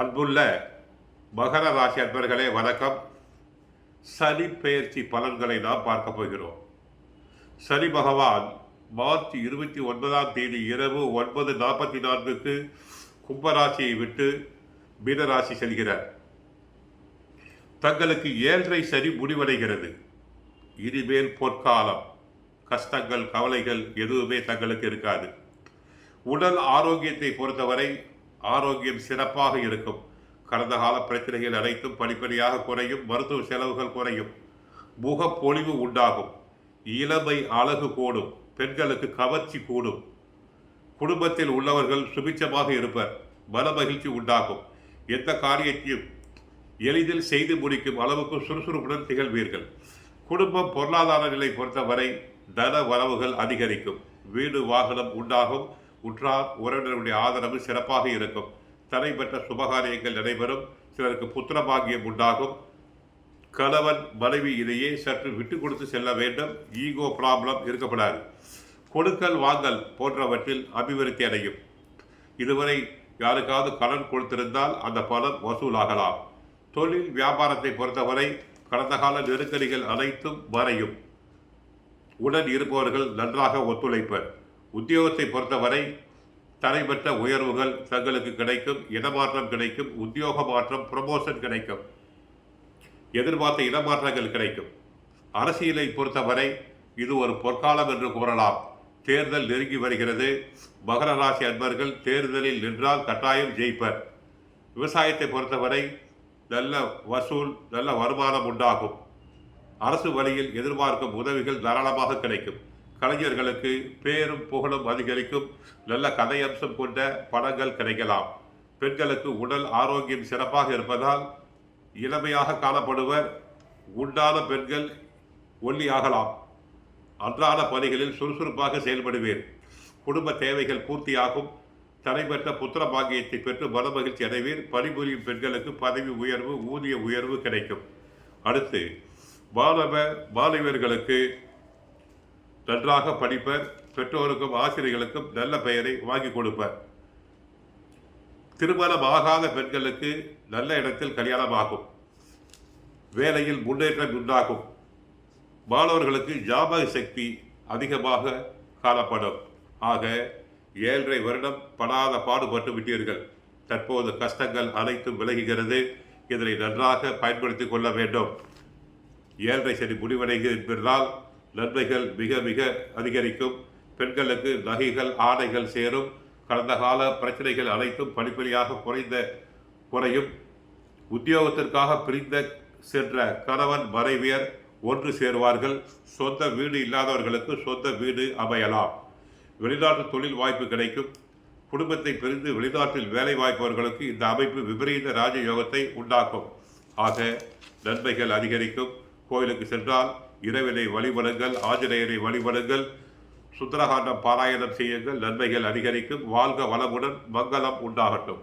அன்புள்ள மகர ராசி அன்பர்களே வணக்கம். சனி பெயர்ச்சி பலன்களை நாம் பார்க்க போகிறோம். சனி பகவான் மார்ச் 29 இரவு 9:44 கும்பராசியை விட்டு மீனராசி செல்கிறார். தங்களுக்கு 7.5 சனி முடிவடைகிறது. இனிமேல் பொற்காலம். கஷ்டங்கள் கவலைகள் எதுவுமே தங்களுக்கு இருக்காது. உடல் ஆரோக்கியத்தை பொறுத்தவரை ஆரோக்கியம் சிறப்பாக இருக்கும். கடந்த கால பிரச்சனைகள் அனைத்தும் படிப்படியாக குறையும். மருத்துவ செலவுகள் குறையும். முகப்பொலிவு உண்டாகும். இளமை அழகு கூடும். பெண்களுக்கு கவர்ச்சி கூடும். குடும்பத்தில் உள்ளவர்கள் சுபிட்சமாக இருப்பர். மன மகிழ்ச்சி உண்டாகும். எந்த காரியத்தையும் எளிதில் செய்து முடிக்கும் அளவுக்கு சுறுசுறுப்புடன் திகழ்வீர்கள். குடும்பம் பொருளாதார நிலை பொறுத்தவரை தன வரவுகள் அதிகரிக்கும். வீடு வாகனம் உண்டாகும். உற்றார் உறவினருடைய ஆதரவு சிறப்பாக இருக்கும். தடைபெற்ற சுபகாரியங்கள் நடைபெறும். சிலருக்கு புத்திர பாக்கியம் உண்டாகும். கணவன் மனைவி இடையே சற்று விட்டு கொடுத்து செல்ல வேண்டும். ஈகோ ப்ராப்ளம் இருக்கப்படாது. கொடுக்கல் வாங்கல் போன்றவற்றில் அபிவிருத்தி அடையும். இதுவரை யாருக்காவது கடன் கொடுத்திருந்தால் அந்த பணம் வசூலாகலாம். தொழில் வியாபாரத்தை பொறுத்தவரை கடந்த கால நெருக்கடிகள் அனைத்தும் மறையும். உடன் இருப்பவர்கள் நன்றாக ஒத்துழைப்பர். உத்தியோகத்தை பொறுத்தவரை தடைபெற்ற உயர்வுகள் தங்களுக்கு கிடைக்கும். இடமாற்றம் கிடைக்கும். உத்தியோக மாற்றம், ப்ரமோஷன் கிடைக்கும். எதிர்பார்த்த இடமாற்றங்கள் கிடைக்கும். அரசியலை பொறுத்தவரை இது ஒரு பொற்காலம் என்று கூறலாம். தேர்தல் நெருங்கி வருகிறது. மகர ராசி அன்பர்கள் தேர்தலில் நின்றால் கட்டாயம் ஜெயிப்பர். விவசாயத்தை பொறுத்தவரை நல்ல வசூல், நல்ல வருமானம் உண்டாகும். அரசு வழியில் எதிர்பார்க்கும் உதவிகள் தாராளமாக கிடைக்கும். கலைஞர்களுக்கு பேரும் புகழும் அதிகரிக்கும். நல்ல கதையம்சம் கொண்ட படங்கள் கிடைக்கலாம். பெண்களுக்கு உடல் ஆரோக்கியம் சிறப்பாக இருப்பதால் இளமையாக காணப்படுவர். உண்டான பெண்கள் ஒல்லியாகலாம். அன்றாட பணிகளில் சுறுசுறுப்பாக செயல்படுவீர். குடும்ப தேவைகள் பூர்த்தியாகும். தடைபெற்ற புத்திர பாக்கியத்தை பெற்று மன மகிழ்ச்சி அடைவீர். பணிபுரியும் பெண்களுக்கு பதவி உயர்வு, ஊதிய உயர்வு கிடைக்கும். அடுத்து மாணவர்களுக்கு நன்றாக படிப்பர். பெற்றோருக்கும் ஆசிரியர்களுக்கும் நல்ல பெயரை வாங்கி கொடுப்பர். திருமணம் ஆகாத பெண்களுக்கு நல்ல இடத்தில் கல்யாணமாகும். வேலையில் முன்னேற்றம் உண்டாகும். மாணவர்களுக்கு ஞாபக சக்தி அதிகமாக காணப்படும். ஆக 7.5 வருடம் படாத பாடுபட்டு விட்டீர்கள். தற்போது கஷ்டங்கள் அனைத்தும் விலகுகிறது. இதனை நன்றாக பயன்படுத்திக் கொள்ள வேண்டும். 7.5 சனி முடிவடைகிறது என்பதால் நன்மைகள் மிக மிக அதிகரிக்கும். பெண்களுக்கு நகைகள் ஆடைகள் சேரும். கடந்த கால பிரச்சனைகள் அனைத்தும் படிப்படியாக குறையும். உத்தியோகத்திற்காக பிரிந்த சென்ற கணவன் மனைவியர் ஒன்று சேருவார்கள். சொந்த வீடு இல்லாதவர்களுக்கு சொந்த வீடு அமையலாம். வெளிநாட்டு தொழில் வாய்ப்பு கிடைக்கும். குடும்பத்தை பிரிந்து வெளிநாட்டில் வேலை வாய்ப்பவர்களுக்கு இந்த அமைப்பு விபரீத ராஜயோகத்தை உண்டாக்கும். ஆக நன்மைகள் அதிகரிக்கும். கோயிலுக்கு சென்றால் இரவினை வழிபடுங்கள். ஆஞ்சநேயரை வழிபடுங்கள். சுந்தரகாண்டம் பாராயணம் செய்யுங்கள். நன்மைகள் அதிகரிக்கும். வாழ்க வளமுடன். மங்களம் உண்டாகட்டும்.